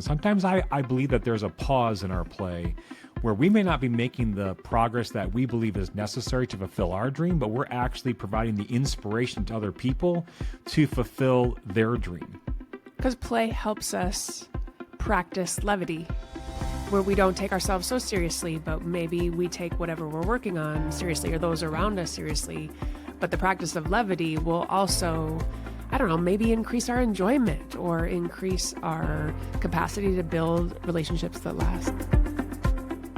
Sometimes I believe that there's a pause in our play where we may not be making the progress that we believe is necessary to fulfill our dream, but we're actually providing the inspiration to other people to fulfill their dream. Because play helps us practice levity, where we don't take ourselves so seriously, but maybe we take whatever we're working on seriously or those around us seriously. But the practice of levity will also, I don't know, maybe increase our enjoyment or increase our capacity to build relationships that last.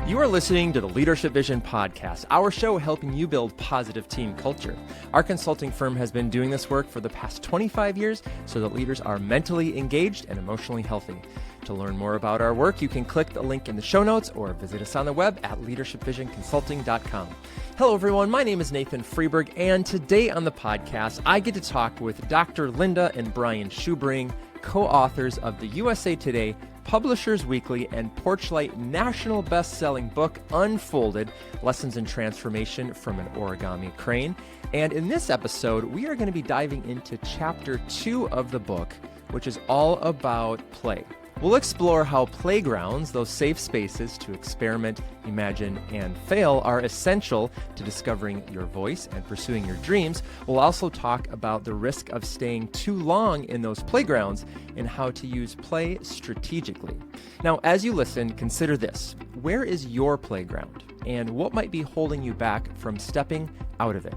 You are listening to the Leadership Vision podcast, our show helping you build positive team culture. Our consulting firm has been doing this work for the past 25 years so that leaders are mentally engaged and emotionally healthy. To learn more about our work, you can click the link in the show notes or visit us on the web at leadershipvisionconsulting.com. Hello, everyone. My name is Nathan Freeberg, and today on the podcast, I get to talk with Dr. Linda and Brian Schubring, co-authors of the USA Today, Publishers Weekly, and Porchlight national best-selling book, Unfolded, Lessons in Transformation from an Origami Crane. And in this episode, we are going to be diving into Chapter 2 of the book, which is all about play. We'll explore how playgrounds, those safe spaces to experiment, imagine, and fail, are essential to discovering your voice and pursuing your dreams. We'll also talk about the risk of staying too long in those playgrounds and how to use play strategically. Now, as you listen, consider this. Where is your playground? And what might be holding you back from stepping out of it?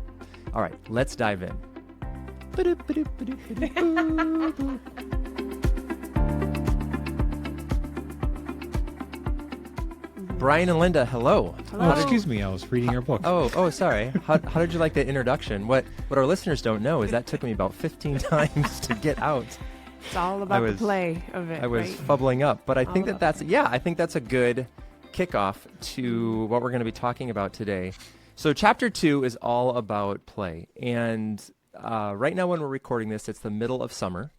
All right, let's dive in. Brian and Linda, hello. Hello. Oh, excuse me, I was reading your book. Oh, sorry. How did you like that introduction? What our listeners don't know is that took me about 15 times to get out. It's all about the play of it. I was right? fubbling up, but I think All that's a good kickoff to what we're going to be talking about today. So Chapter 2 is all about play, and right now when we're recording this, it's the middle of summer,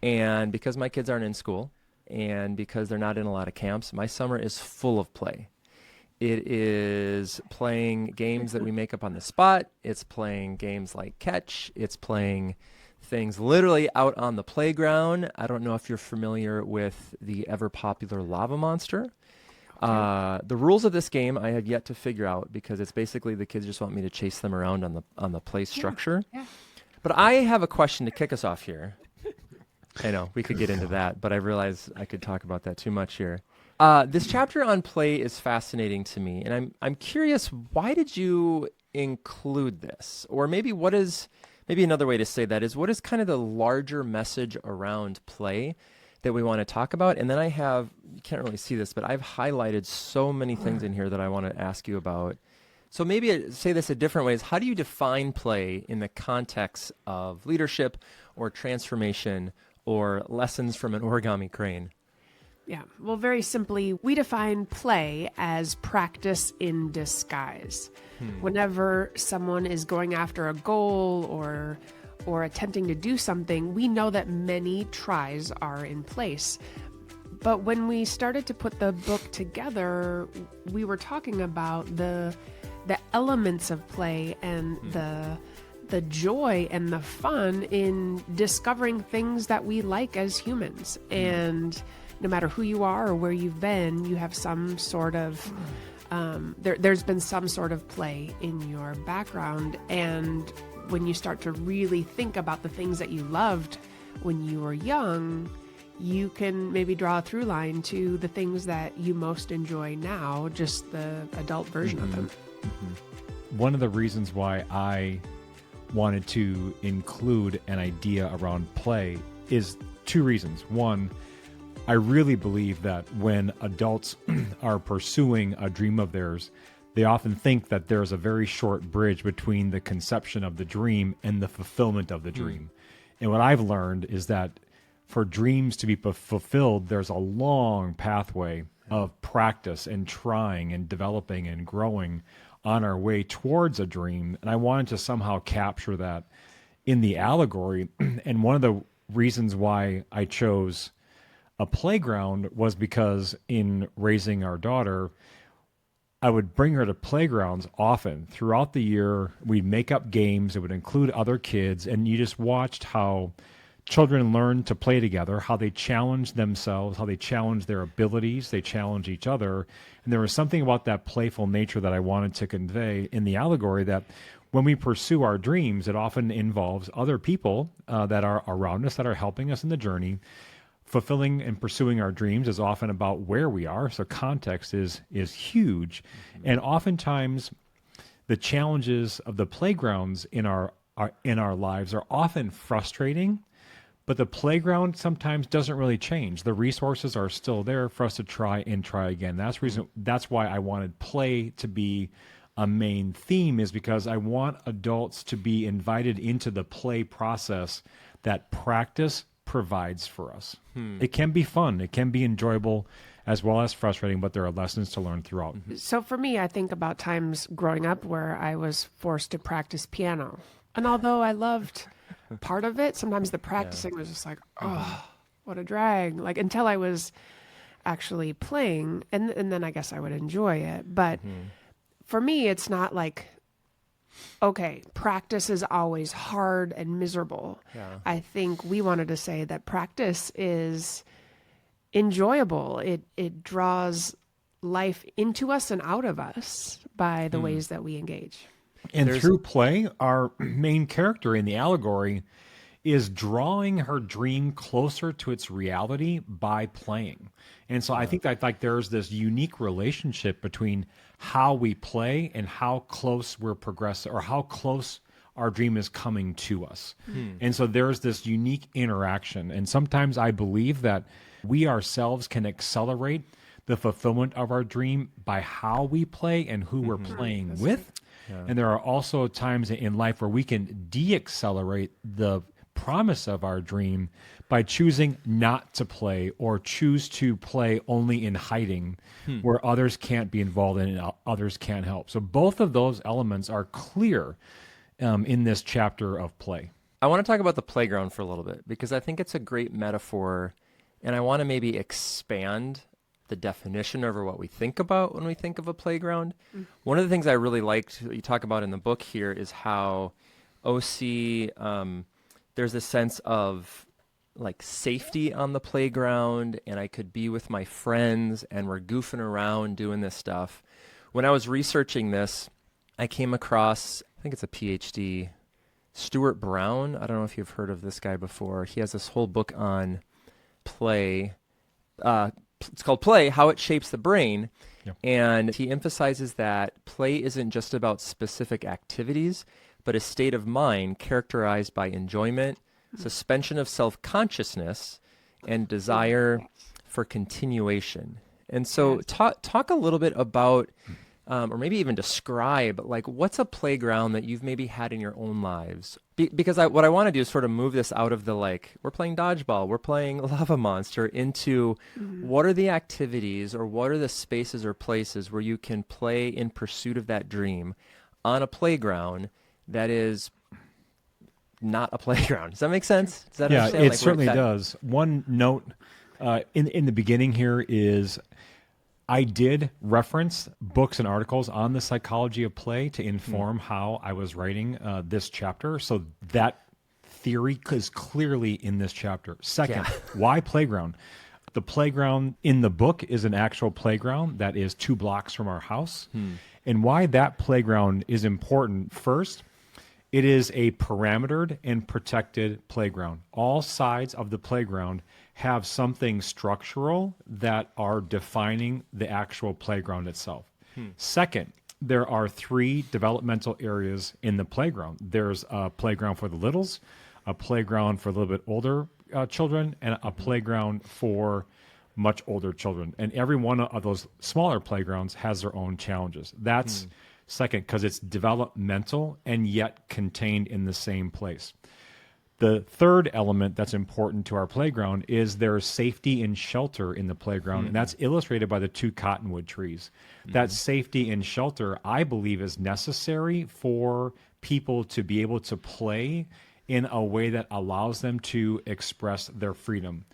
and because my kids aren't in school, and because they're not in a lot of camps, my summer is full of play. It is playing games that we make up on the spot. It's playing games like catch. It's playing things literally out on the playground. I don't know if you're familiar with the ever-popular lava monster. The rules of this game I have yet to figure out because it's basically the kids just want me to chase them around on the play structure. Yeah. But I have a question to kick us off here. I know, we could get into that, but I realize I could talk about that too much here. This chapter on play is fascinating to me, and I'm curious, why did you include this? Or maybe another way to say that is, what is kind of the larger message around play that we want to talk about? And then you can't really see this, but I've highlighted so many things in here that I want to ask you about. So maybe say this a different way is, how do you define play in the context of leadership or transformation or lessons from an Origami Crane? Yeah, well, very simply, we define play as practice in disguise. Whenever someone is going after a goal or attempting to do something, we know that many tries are in place. But when we started to put the book together, we were talking about the elements of play and the joy and the fun in discovering things that we like as humans. And no matter who you are or where you've been, you have some sort of, there's been some sort of play in your background. And when you start to really think about the things that you loved when you were young, you can maybe draw a through line to the things that you most enjoy now, just the adult version of them. One of the reasons why I wanted to include an idea around play is two reasons. One, I really believe that when adults are pursuing a dream of theirs, they often think that there's a very short bridge between the conception of the dream and the fulfillment of the dream. And what I've learned is that for dreams to be fulfilled, there's a long pathway of practice and trying and developing and growing on our way towards a dream. And I wanted to somehow capture that in the allegory. And one of the reasons why I chose a playground was because in raising our daughter, I would bring her to playgrounds often. Throughout the year, we'd make up games that would include other kids, and you just watched how children learn to play together, how they challenge themselves, how they challenge their abilities, they challenge each other. And there was something about that playful nature that I wanted to convey in the allegory, that when we pursue our dreams, it often involves other people that are around us, that are helping us in the journey. Fulfilling and pursuing our dreams is often about where we are, so context is huge. Mm-hmm. And oftentimes, the challenges of the playgrounds in our lives are often frustrating, but the playground sometimes doesn't really change. The resources are still there for us to try again. That's why I wanted play to be a main theme, is because I want adults to be invited into the play process that practice provides for us. It can be fun, it can be enjoyable, as well as frustrating, but there are lessons to learn throughout. So for me, I think about times growing up where I was forced to practice piano. And although I loved part of it, sometimes the practicing was just like, oh, what a drag. Like, until I was actually playing, and then I guess I would enjoy it. But for me, it's not like, okay, practice is always hard and miserable. Yeah. I think we wanted to say that practice is enjoyable. It draws life into us and out of us by the ways that we engage. And through play, our main character in the allegory is drawing her dream closer to its reality by playing. And so I think that there's this unique relationship between how we play and how close we're progressing, or how close our dream is coming to us. And so there's this unique interaction. And sometimes I believe that we ourselves can accelerate the fulfillment of our dream by how we play and who we're playing with. Yeah. And there are also times in life where we can de-accelerate the promise of our dream by choosing not to play, or choose to play only in hiding, where others can't be involved and others can't help. So both of those elements are clear in this chapter of play. I want to talk about the playground for a little bit, because I think it's a great metaphor, and I want to maybe expand the definition over what we think about when we think of a playground. One of the things I really liked that you talk about in the book here is how OC, there's a sense of like safety on the playground, and I could be with my friends and we're goofing around doing this stuff. When I was researching this, I came across, I think it's a PhD, Stuart Brown. I don't know if you've heard of this guy before. He has this whole book on play. It's called Play, How It Shapes the Brain. Yep. And he emphasizes that play isn't just about specific activities, but a state of mind characterized by enjoyment, suspension of self-consciousness, and desire for continuation. And so talk a little bit about, or maybe even describe, like, what's a playground that you've maybe had in your own lives? Because what I want to do is sort of move this out of the, like, we're playing dodgeball, we're playing Lava Monster, into what are the activities or what are the spaces or places where you can play in pursuit of that dream on a playground that is not a playground. Does that make sense? Does that understand? It certainly does. One note in the beginning here is I did reference books and articles on the psychology of play to inform how I was writing this chapter. So that theory is clearly in this chapter. Second, why playground? The playground in the book is an actual playground that is 2 blocks from our house. And why that playground is important, first, it is a parametered and protected playground. All sides of the playground have something structural that are defining the actual playground itself. Second, there are 3 developmental areas in the playground. There's a playground for the littles, a playground for a little bit older children, and a playground for much older children. And every one of those smaller playgrounds has their own challenges. That's second, because it's developmental and yet contained in the same place. The third element that's important to our playground is there's safety and shelter in the playground, and that's illustrated by the 2 cottonwood trees. That safety and shelter, I believe, is necessary for people to be able to play in a way that allows them to express their freedom.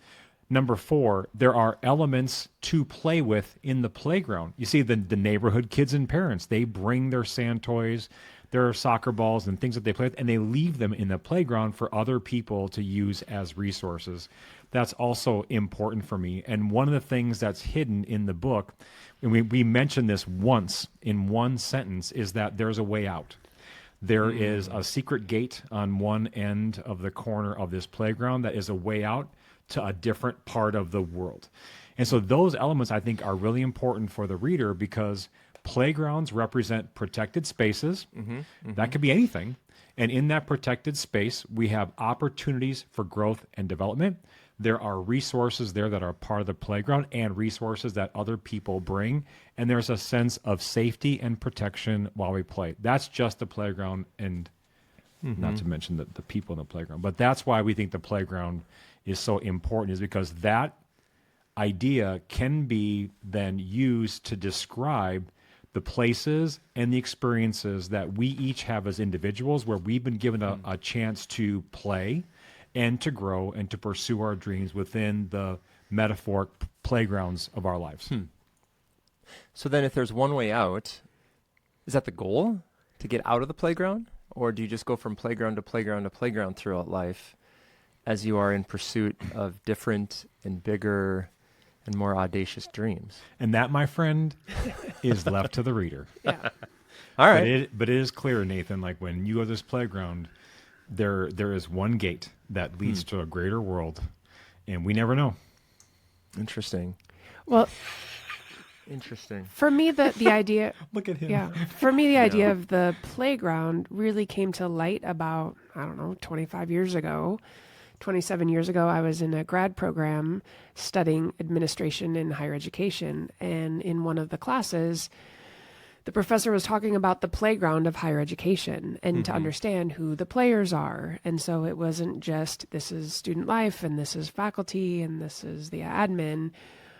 Number 4, there are elements to play with in the playground. You see, the neighborhood kids and parents, they bring their sand toys, their soccer balls and things that they play with, and they leave them in the playground for other people to use as resources. That's also important for me. And one of the things that's hidden in the book, and we mentioned this once in one sentence, is that there's a way out. There is a secret gate on one end of the corner of this playground that is a way out to a different part of the world. And so those elements, I think, are really important for the reader, because playgrounds represent protected spaces. That could be anything. And in that protected space, we have opportunities for growth and development. There are resources there that are part of the playground and resources that other people bring. And there's a sense of safety and protection while we play. That's just the playground, and not to mention the people in the playground. But that's why we think the playground is so important, is because that idea can be then used to describe the places and the experiences that we each have as individuals, where we've been given a chance to play and to grow and to pursue our dreams within the metaphoric playgrounds of our lives. So then if there's one way out, is that the goal, to get out of the playground? Or do you just go from playground to playground to playground throughout life as you are in pursuit of different and bigger and more audacious dreams? And that, my friend, is left to the reader. Yeah. All right. But it is clear, Nathan, like when you go to this playground, there is one gate that leads to a greater world, and we never know. Interesting. Well, Interesting. for me, the idea, Look at him. yeah, for me, the idea of the playground really came to light about, 25 years ago. 27 years ago, I was in a grad program studying administration in higher education. And in one of the classes, the professor was talking about the playground of higher education and to understand who the players are. And so it wasn't just, this is student life and this is faculty and this is the admin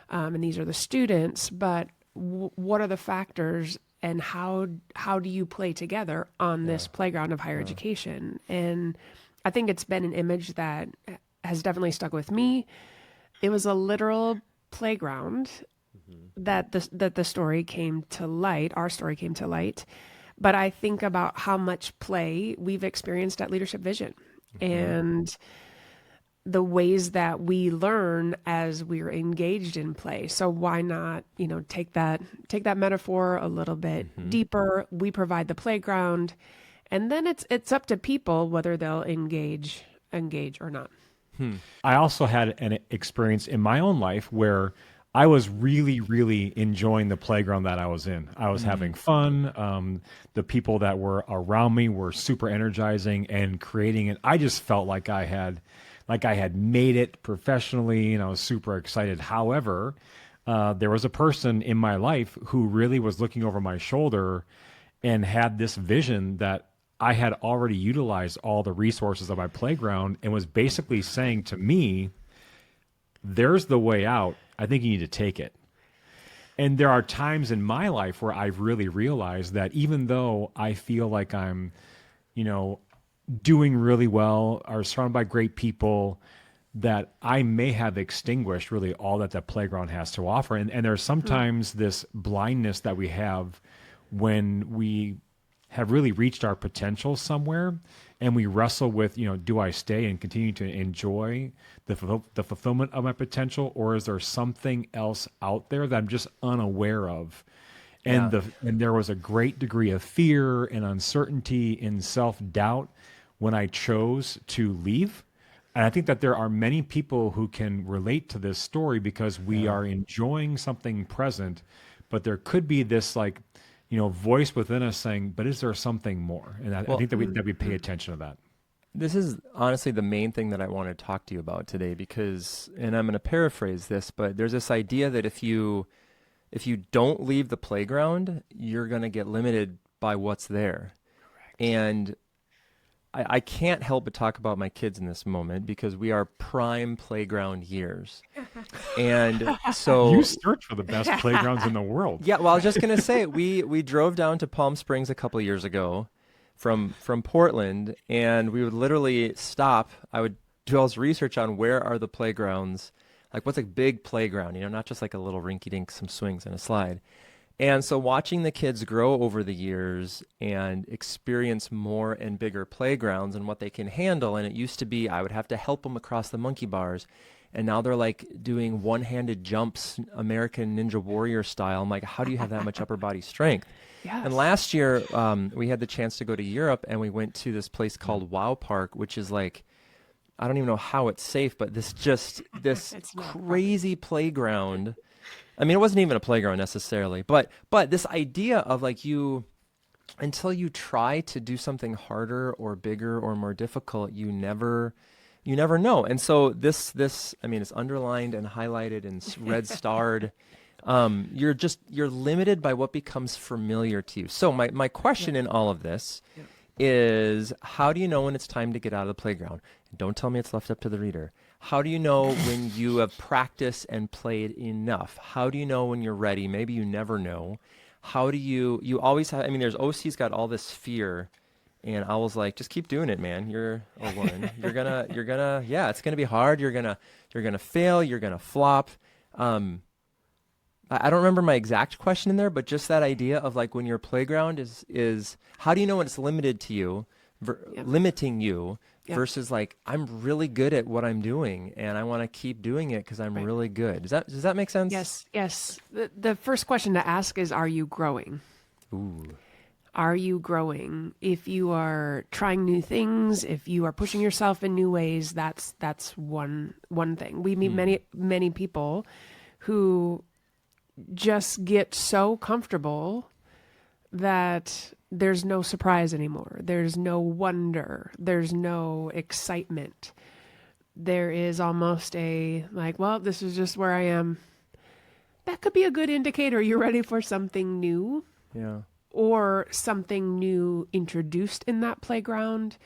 and these are the students, but what are the factors and how do you play together on this playground of higher education? And I think it's been an image that has definitely stuck with me. It was a literal playground that the story came to light, our story came to light. But I think about how much play we've experienced at Leadership Vision and the ways that we learn as we're engaged in play. So why not, take that metaphor a little bit deeper. We provide the playground. And then it's up to people whether they'll engage or not. I also had an experience in my own life where I was really, really enjoying the playground that I was in. I was having fun. The people that were around me were super energizing and creating it. I just felt like I had made it professionally, and I was super excited. However, there was a person in my life who really was looking over my shoulder and had this vision that I had already utilized all the resources of my playground, and was basically saying to me, there's the way out. I think you need to take it. And there are times in my life where I've really realized that even though I feel like I'm, doing really well or surrounded by great people, that I may have extinguished really all that the playground has to offer. And there's sometimes this blindness that we have when we have really reached our potential somewhere, and we wrestle with, do I stay and continue to enjoy the fulfillment of my potential, or is there something else out there that I'm just unaware of? And and there was a great degree of fear and uncertainty and self-doubt when I chose to leave. And I think that there are many people who can relate to this story, because we are enjoying something present, but there could be this voice within us saying, but is there something more? And I think that we pay attention to that. This is honestly the main thing that I want to talk to you about today, because, and I'm going to paraphrase this, but there's this idea that if you don't leave the playground, you're going to get limited by what's there. Correct. And I can't help but talk about my kids in this moment, because we are prime playground years. And so you search for the best playgrounds in the world. Yeah, well, I was just going to say, we drove down to Palm Springs a couple of years ago from Portland, and we would literally stop. I would do all this research on where are the playgrounds, like what's a big playground, not just like a little rinky-dink, some swings and a slide. And so watching the kids grow over the years and experience more and bigger playgrounds and what they can handle. And it used to be I would have to help them across the monkey bars. And now they're like doing one-handed jumps, American Ninja Warrior style. I'm like, how do you have that much upper body strength? Yes. And last year, we had the chance to go to Europe, and we went to this place called Wow Park, which is like, I don't even know how it's safe, but this crazy playground. I mean, it wasn't even a playground necessarily, but this idea of like until you try to do something harder or bigger or more difficult, you never know. And so this, I mean, it's underlined and highlighted and red starred. You're limited by what becomes familiar to you. So my question in all of this is, how do you know when it's time to get out of the playground? Don't tell me it's left up to the reader. How do you know when you have practiced and played enough? How do you know when you're ready? Maybe you never know. How do you always have, I mean, there's OC's got all this fear, and I was like, just keep doing it, man. You're a woman. You're gonna, yeah, it's gonna be hard. You're gonna fail. You're gonna flop. I don't remember my exact question in there, but just that idea of like when your playground is how do you know when it's limited to you, limiting you, versus like, I'm really good at what I'm doing and I want to keep doing it because I'm really good. Does that make sense? Yes. The first question to ask is, are you growing? Ooh. Are you growing? If you are trying new things, if you are pushing yourself in new ways, that's one thing. We meet many people who just get so comfortable that there's no surprise anymore. There's no wonder. There's no excitement. There is almost a like, well, this is just where I am. That could be a good indicator you're ready for something new. Yeah. Or something new introduced in that playground.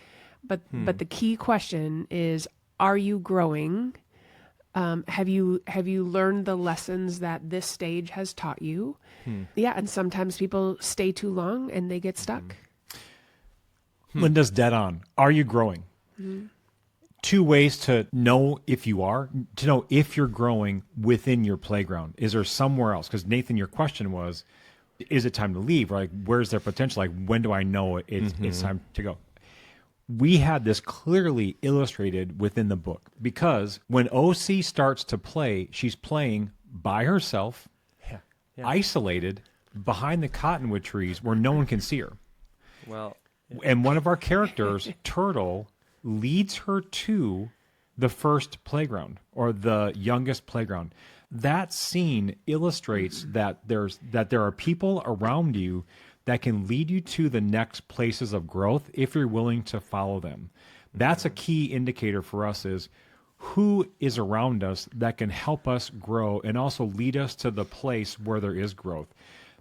But the key question is, are you growing? Have you learned the lessons that this stage has taught you? Yeah, and sometimes people stay too long and they get stuck. Linda's dead on. Are you growing? Two ways to know if you are, to know if you're growing within your playground. Is there somewhere else? Because Nathan, your question was, is it time to leave? Or like, where's their potential? Like, when do I know it's time to go? We had this clearly illustrated within the book, because when OC starts to play, she's playing by herself, isolated behind the cottonwood trees where no one can see her. Well, and one of our characters, Turtle, leads her to the first playground, or the youngest playground. That scene illustrates that there are people around you that can lead you to the next places of growth if you're willing to follow them. That's a key indicator for us, is who is around us that can help us grow and also lead us to the place where there is growth.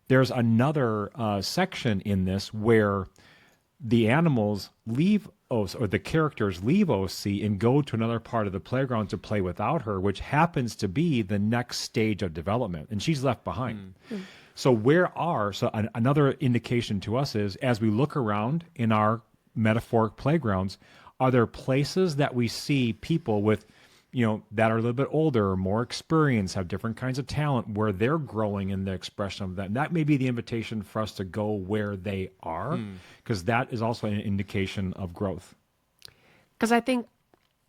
There's another section in this where the animals leave OC, or the characters leave OC and go to another part of the playground to play without her, which happens to be the next stage of development, and she's left behind. So another indication to us is, as we look around in our metaphoric playgrounds, are there places that we see people with, that are a little bit older or more experienced, have different kinds of talent, where they're growing in the expression of that? And that may be the invitation for us to go where they are, because that is also an indication of growth. Because I think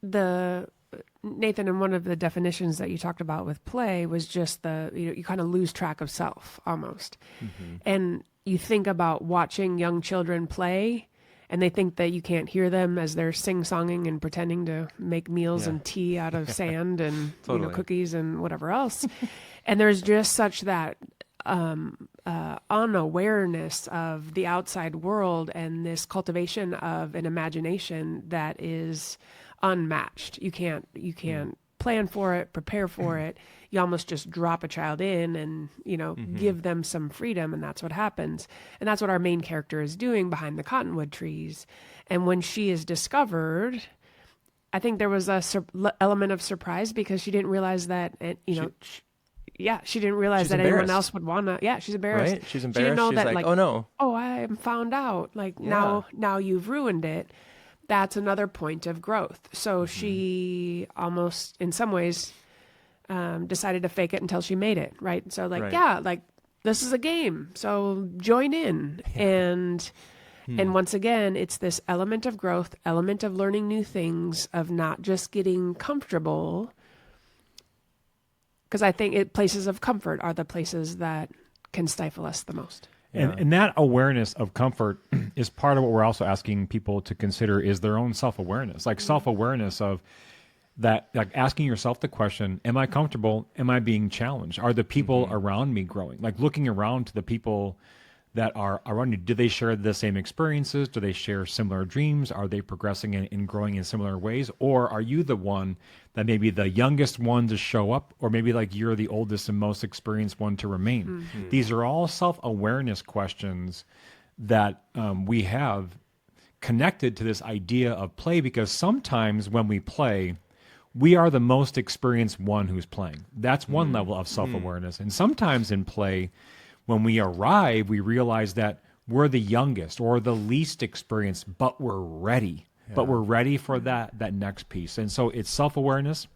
Nathan, in one of the definitions that you talked about with play was just you kind of lose track of self almost. And you think about watching young children play, and they think that you can't hear them as they're sing-songing and pretending to make meals and tea out of sand and cookies and whatever else. And there's just such that unawareness of the outside world and this cultivation of an imagination that is unmatched. You can't plan for it, prepare for it. You almost just drop a child in and, give them some freedom, and that's what happens. And that's what our main character is doing behind the cottonwood trees. And when she is discovered, I think there was a element of surprise, because she didn't realize that, she didn't realize that anyone else would want to. Yeah, she's embarrassed. Right? She's embarrassed. She didn't know she's that, like, oh no. Oh, I am found out. Like, now you've ruined it. That's another point of growth. So she almost, in some ways, decided to fake it until she made it, right? So this is a game, so join in. And once again, it's this element of growth, element of learning new things, of not just getting comfortable. Because I think places of comfort are the places that can stifle us the most. Yeah. And that awareness of comfort is part of what we're also asking people to consider is their own self-awareness. Like self-awareness of that, like asking yourself the question, am I comfortable? Am I being challenged? Are the people around me growing? Like looking around to the people that are around you, do they share the same experiences? Do they share similar dreams? Are they progressing and growing in similar ways? Or are you the one that maybe the youngest one to show up, or maybe like you're the oldest and most experienced one to remain? These are all self-awareness questions that we have connected to this idea of play, because sometimes when we play, we are the most experienced one who's playing. That's one level of self-awareness. And sometimes in play, when we arrive, we realize that we're the youngest or the least experienced, but we're ready. Yeah. But we're ready for that next piece. And so it's self-awareness,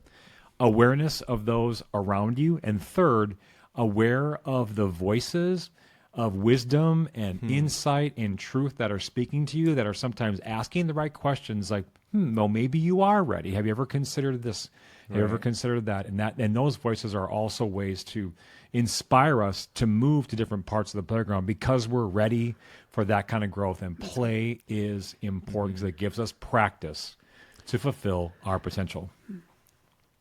awareness of those around you, and third, aware of the voices of wisdom and insight and truth that are speaking to you, that are sometimes asking the right questions like, well, maybe you are ready. Have you ever considered this? Have you ever considered that? And those voices are also ways to inspire us to move to different parts of the playground, because we're ready for that kind of growth. And play is important because it gives us practice to fulfill our potential.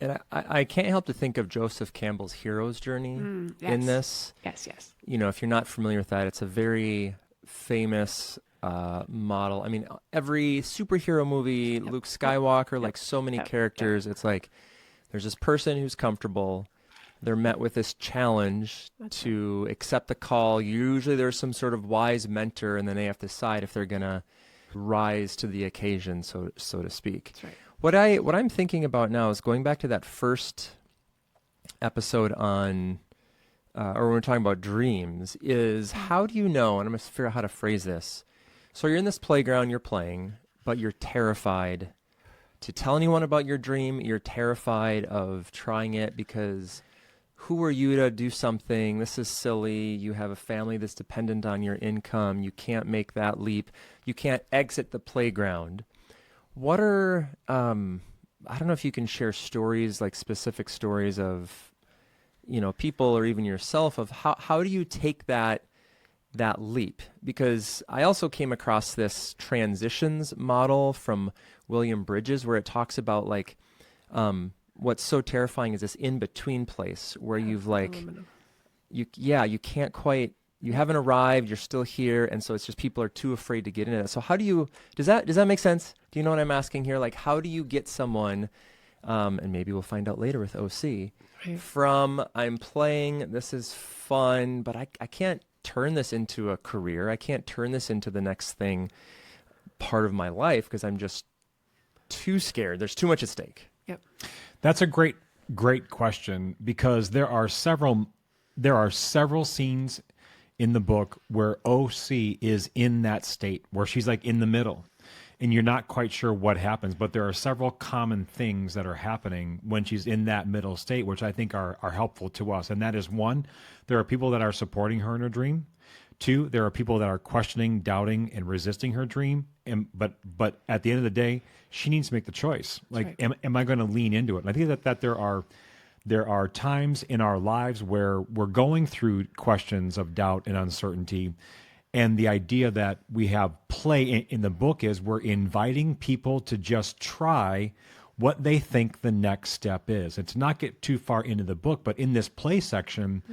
And I can't help to think of Joseph Campbell's hero's journey in this. Yes, yes. You know, if you're not familiar with that, it's a very famous model. I mean, every superhero movie, Luke Skywalker, like so many characters, it's like there's this person who's comfortable. They're met with this challenge to accept the call. Usually there's some sort of wise mentor, and then they have to decide if they're going to rise to the occasion, so to speak. That's right. What I'm thinking about now is going back to that first episode on, or when we're talking about dreams, is how do you know, and I'm going to figure out how to phrase this. So you're in this playground, you're playing, but you're terrified to tell anyone about your dream. You're terrified of trying it because who are you to do something? This is silly. You have a family that's dependent on your income. You can't make that leap. You can't exit the playground. What are, I don't know if you can share stories, like specific stories of, you know, people or even yourself, of how do you take that leap? Because I also came across this transitions model from William Bridges, where it talks about like, what's so terrifying is this in-between place where you've like, you can't quite, you haven't arrived, you're still here, and so it's just people are too afraid to get in it. So how do you, does that make sense? Do you know what I'm asking here? Like, how do you get someone, and maybe we'll find out later with OC, from I'm playing, this is fun, but I can't turn this into a career. I can't turn this into the next thing, part of my life, because I'm just too scared. There's too much at stake. Yep. That's a great question, because there are several scenes in the book where OC is in that state where she's like in the middle and you're not quite sure what happens, but there are several common things that are happening when she's in that middle state, which I think are helpful to us. And that is, one, there are people that are supporting her in her dream. Two, there are people that are questioning, doubting, and resisting her dream. But at the end of the day, she needs to make the choice. Like, am I going to lean into it? And I think that there are times in our lives where we're going through questions of doubt and uncertainty. And the idea that we have play in the book is we're inviting people to just try what they think the next step is. And to not get too far into the book, but in this play section,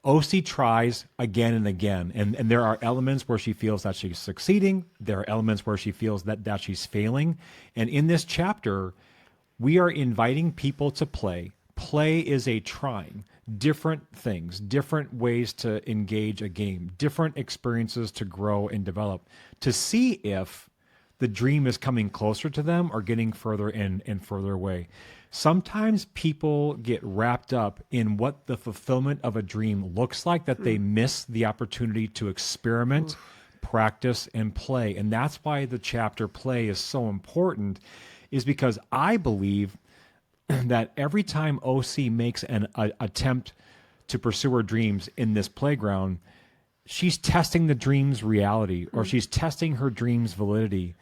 OC tries again and again. And there are elements where she feels that she's succeeding. There are elements where she feels that she's failing. And in this chapter, we are inviting people to play. Play is a trying. Different things, different ways to engage a game, different experiences to grow and develop, to see if the dream is coming closer to them or getting further and further away. Sometimes people get wrapped up in what the fulfillment of a dream looks like, that they miss the opportunity to experiment, practice, and play. And that's why the chapter play is so important, is because I believe that every time OC makes an attempt to pursue her dreams in this playground, she's testing the dream's reality, or she's testing her dream's validity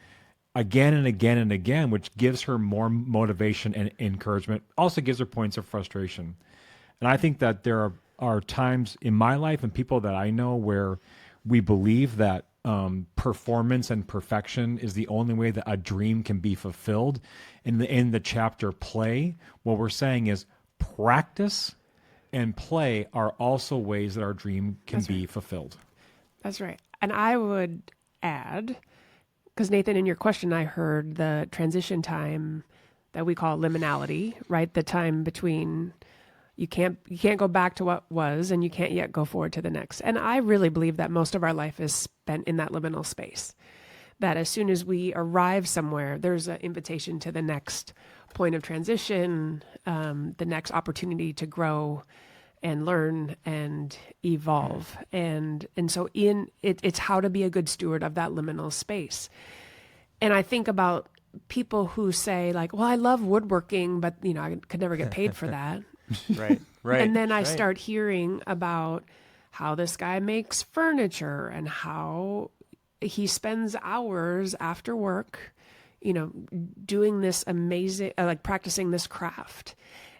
again and again and again, which gives her more motivation and encouragement, also gives her points of frustration. And I think that there are times in my life and people that I know where we believe that performance and perfection is the only way that a dream can be fulfilled. In the chapter Play, what we're saying is practice and play are also ways that our dream can be fulfilled. That's right. And I would add, because Nathan, in your question, I heard the transition time that we call liminality, right? The time between you can't go back to what was, and you can't yet go forward to the next. And I really believe that most of our life is spent in that liminal space. That as soon as we arrive somewhere, there's an invitation to the next point of transition, the next opportunity to grow and learn and evolve. And so it's how to be a good steward of that liminal space. And I think about people who say like, well, I love woodworking, but I could never get paid for that. Right. And then I start hearing about how this guy makes furniture and how he spends hours after work, doing this amazing, like practicing this craft.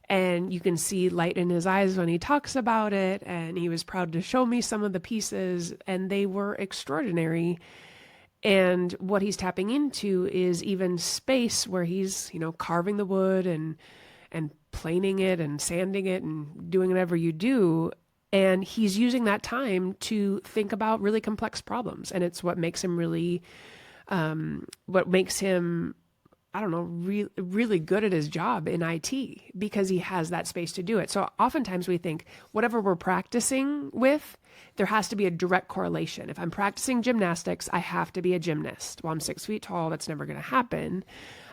And you can see light in his eyes when he talks about it. And he was proud to show me some of the pieces, and they were extraordinary. And what he's tapping into is even space where he's, carving the wood and planing it and sanding it and doing whatever you do. And he's using that time to think about really complex problems. And it's what makes him really, really good at his job in IT, because he has that space to do it. So oftentimes we think whatever we're practicing with, there has to be a direct correlation. If I'm practicing gymnastics, I have to be a gymnast. Well, I'm 6 feet tall. That's never going to happen.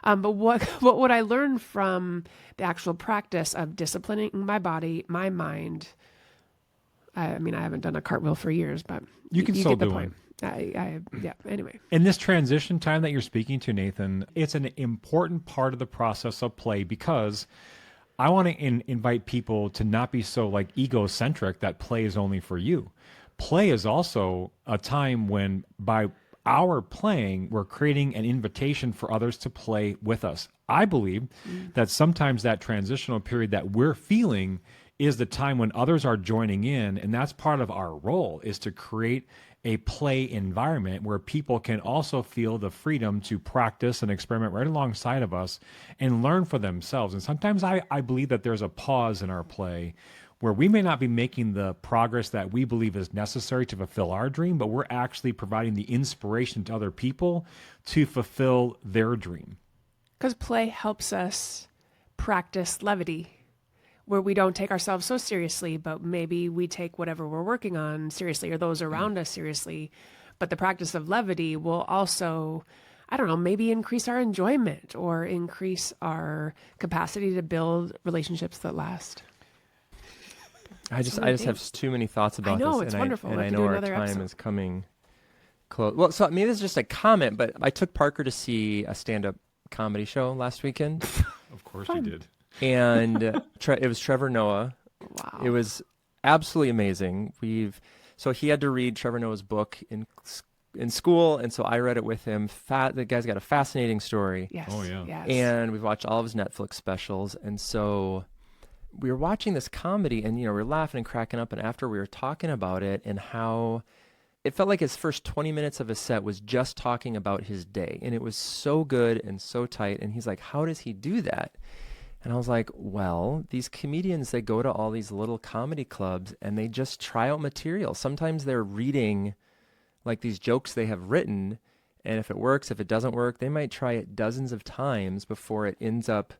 But what would I learn from the actual practice of disciplining my body, my mind? I mean, I haven't done a cartwheel for years, but you can still get the do point. Anyway. In this transition time that you're speaking to, Nathan, it's an important part of the process of play, because I want to invite people to not be so like egocentric that play is only for you. Play is also a time when by our playing, we're creating an invitation for others to play with us. I believe that sometimes that transitional period that we're feeling is the time when others are joining in, and that's part of our role, is to create a play environment where people can also feel the freedom to practice and experiment right alongside of us and learn for themselves. And sometimes I believe that there's a pause in our play where we may not be making the progress that we believe is necessary to fulfill our dream, but we're actually providing the inspiration to other people to fulfill their dream. Because play helps us practice levity, where we don't take ourselves so seriously, but maybe we take whatever we're working on seriously, or those around us seriously. But the practice of levity will also, maybe increase our enjoyment or increase our capacity to build relationships that last. I just have too many thoughts about this. I know, it's wonderful. And I know our time is coming close. Well, so maybe it's just a comment, but I took Parker to see a stand-up comedy show last weekend. Of course you did. And it was Trevor Noah. Wow. It was absolutely amazing. So he had to read Trevor Noah's book in school, and so I read it with him. The guy's got a fascinating story. Yes. Oh, yeah. Yes. And we've watched all of his Netflix specials, and so we were watching this comedy, and we were laughing and cracking up, and after we were talking about it and how it felt like his first 20 minutes of his set was just talking about his day, and it was so good and so tight, and he's like, how does he do that? And I was like, well, these comedians, they go to all these little comedy clubs and they just try out material. Sometimes they're reading like these jokes they have written, and if it works, if it doesn't work, they might try it dozens of times before it ends up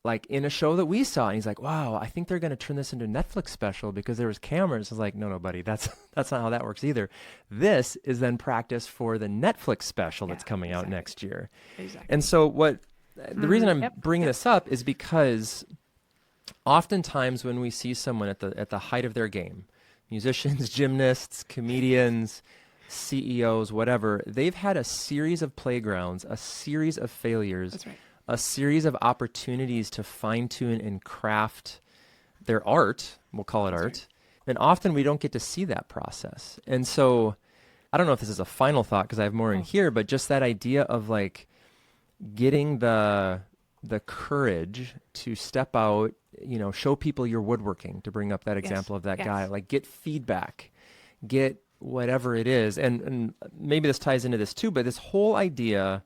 like in a show that we saw. And he's like, wow, I think they're going to turn this into a Netflix special because there was cameras. I was like, no, buddy, that's not how that works either. This is then practice for the Netflix special that's coming out next year. Exactly. And so the reason I'm bringing this up is because oftentimes when we see someone at the height of their game, musicians, gymnasts, comedians, CEOs, whatever, they've had a series of playgrounds, a series of failures. That's right. A series of opportunities to fine-tune and craft their art, we'll call it art, And often we don't get to see that process. And so I don't know if this is a final thought because I have more in here, but just that idea of like getting the courage to step out, show people your woodworking, to bring up that example of that guy, like get feedback, get whatever it is. And maybe this ties into this too, but this whole idea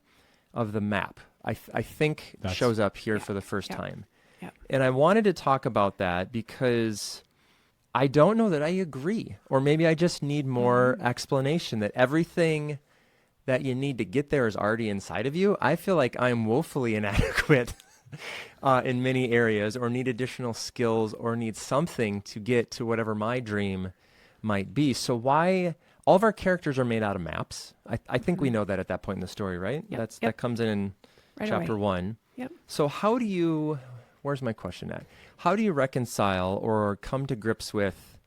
of the map, I think shows up here for the first time. Yeah. And I wanted to talk about that because I don't know that I agree, or maybe I just need more explanation that everything that you need to get there is already inside of you. I feel like I'm woefully inadequate in many areas, or need additional skills, or need something to get to whatever my dream might be. So why all of our characters are made out of maps? I think we know that at that point in the story, right? Yep. That comes in right chapter away. 1. Yep. So where's my question at? How do you reconcile or come to grips with,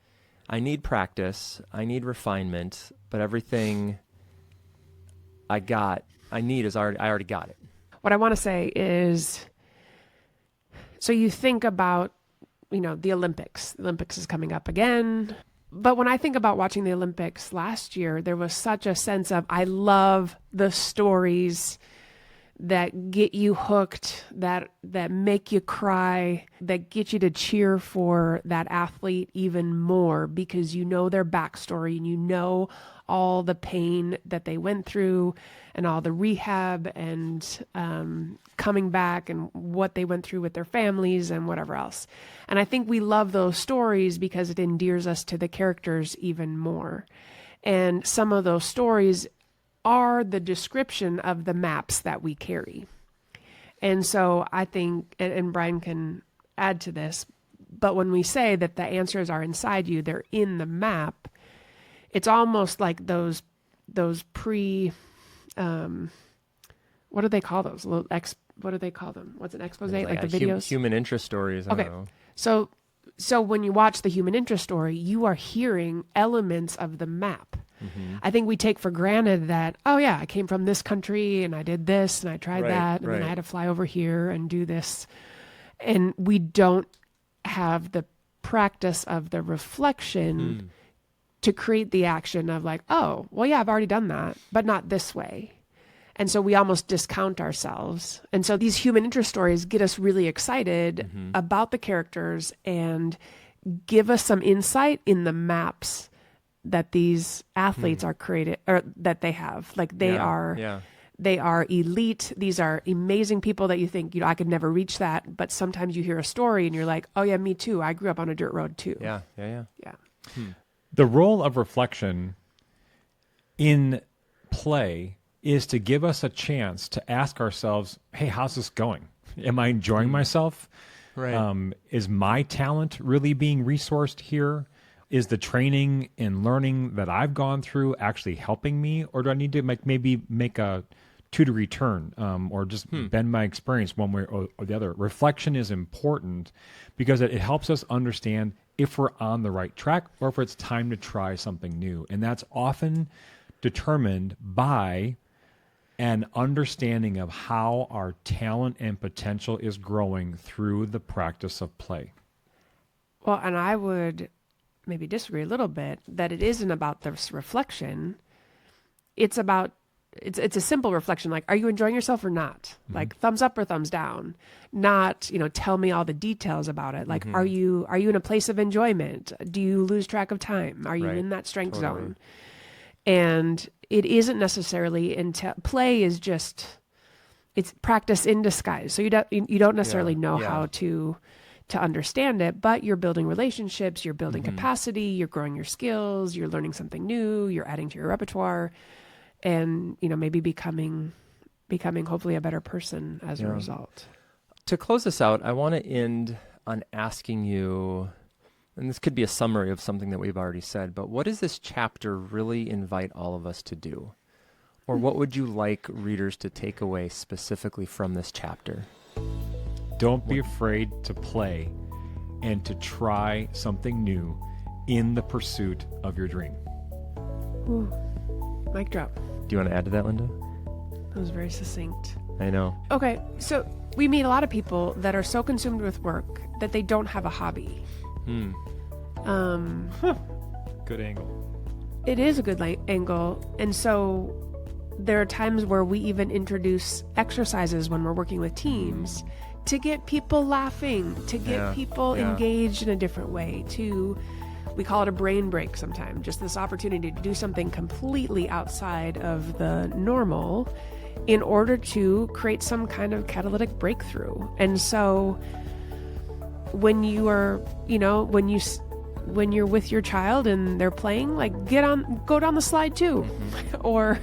I need practice, I need refinement, but everything I already got it. What I want to say is, so you think about, the Olympics. The Olympics is coming up again. But when I think about watching the Olympics last year, there was such a sense of, I love the stories that get you hooked, that make you cry, that get you to cheer for that athlete even more because you know their backstory and you know all the pain that they went through and all the rehab and coming back and what they went through with their families and whatever else. And I think we love those stories because it endears us to the characters even more. And some of those stories are the description of the maps that we carry. And so I think, and Brian can add to this, but when we say that the answers are inside you, they're in the map, it's almost like those pre, what do they call those? What do they call them? What's an expose? Like the videos? Human interest stories. I don't know. So when you watch the human interest story, you are hearing elements of the map. Mm-hmm. I think we take for granted that, I came from this country and I did this and I tried that and then I had to fly over here and do this. And we don't have the practice of the reflection to create the action of like, I've already done that, but not this way. And so we almost discount ourselves. And so these human interest stories get us really excited about the characters and give us some insight in the maps that these athletes are created, or that they have. Like they are elite. These are amazing people that you think, I could never reach that. But sometimes you hear a story and you're like, oh yeah, me too. I grew up on a dirt road too. Yeah. The role of reflection in play is to give us a chance to ask ourselves, hey, how's this going? Am I enjoying myself? Right. Is my talent really being resourced here? Is the training and learning that I've gone through actually helping me? Or do I need to maybe make a tutory turn or just bend my experience one way or the other? Reflection is important because it helps us understand if we're on the right track or if it's time to try something new. And that's often determined by an understanding of how our talent and potential is growing through the practice of play. Well, and I would maybe disagree a little bit that it isn't about this reflection. It's about, it's a simple reflection. Like, are you enjoying yourself or not? Like thumbs up or thumbs down, not, tell me all the details about it. Like, are you in a place of enjoyment? Do you lose track of time? Are you in that strength zone? And it isn't necessarily play is just, it's practice in disguise. So you don't necessarily know how to understand it, but you're building relationships, you're building capacity, you're growing your skills, you're learning something new, you're adding to your repertoire, and maybe becoming hopefully a better person as a result. To close this out, I want to end on asking you, and this could be a summary of something that we've already said, but what does this chapter really invite all of us to do? Or what would you like readers to take away specifically from this chapter? Don't be afraid to play and to try something new in the pursuit of your dream. Ooh, mic drop. Do you want to add to that, Linda? That was very succinct. I know. Okay, so we meet a lot of people that are so consumed with work that they don't have a hobby. Good angle. It is a good angle. And so there are times where we even introduce exercises when we're working with teams to get people laughing, to get people engaged in a different way, we call it a brain break sometimes, just this opportunity to do something completely outside of the normal in order to create some kind of catalytic breakthrough. And so when you are, when you're with your child and they're playing, like go down the slide too. Or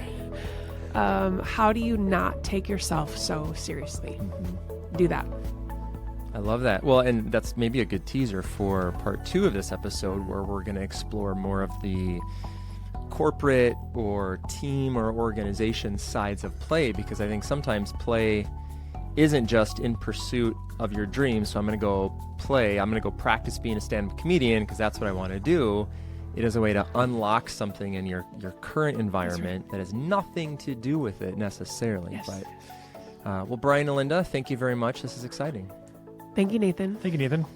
how do you not take yourself so seriously? Do that. I love that. Well, and that's maybe a good teaser for part 2 of this episode, where we're going to explore more of the corporate or team or organization sides of play, because I think sometimes play isn't just in pursuit of your dreams. So I'm going to go play. I'm going to go practice being a stand-up comedian because that's what I want to do. It is a way to unlock something in your current environment that has nothing to do with it necessarily. Yes. But, well, Brian and Linda, thank you very much. This is exciting. Thank you, Nathan. Thank you, Nathan.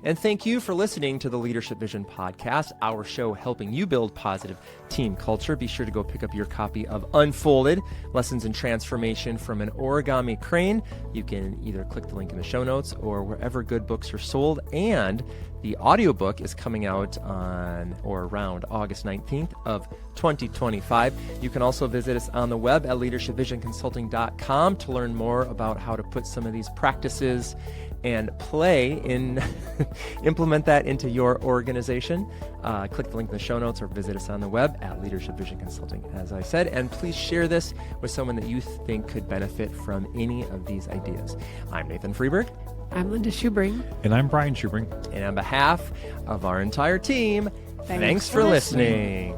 And thank you for listening to the Leadership Vision podcast, our show helping you build positive team culture. Be sure to go pick up your copy of Unfolded, Lessons in Transformation from an Origami Crane. You can either click the link in the show notes or wherever good books are sold. And the audiobook is coming out on or around August 19th of 2025. You can also visit us on the web at leadershipvisionconsulting.com to learn more about how to put some of these practices and implement that into your organization. Click the link in the show notes or visit us on the web at Leadership Vision Consulting, as I said. And please share this with someone that you think could benefit from any of these ideas. I'm Nathan Freeberg. I'm Linda Schubring. And I'm Brian Schubring. And on behalf of our entire team, thanks for listening.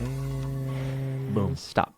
And Boom. Stop.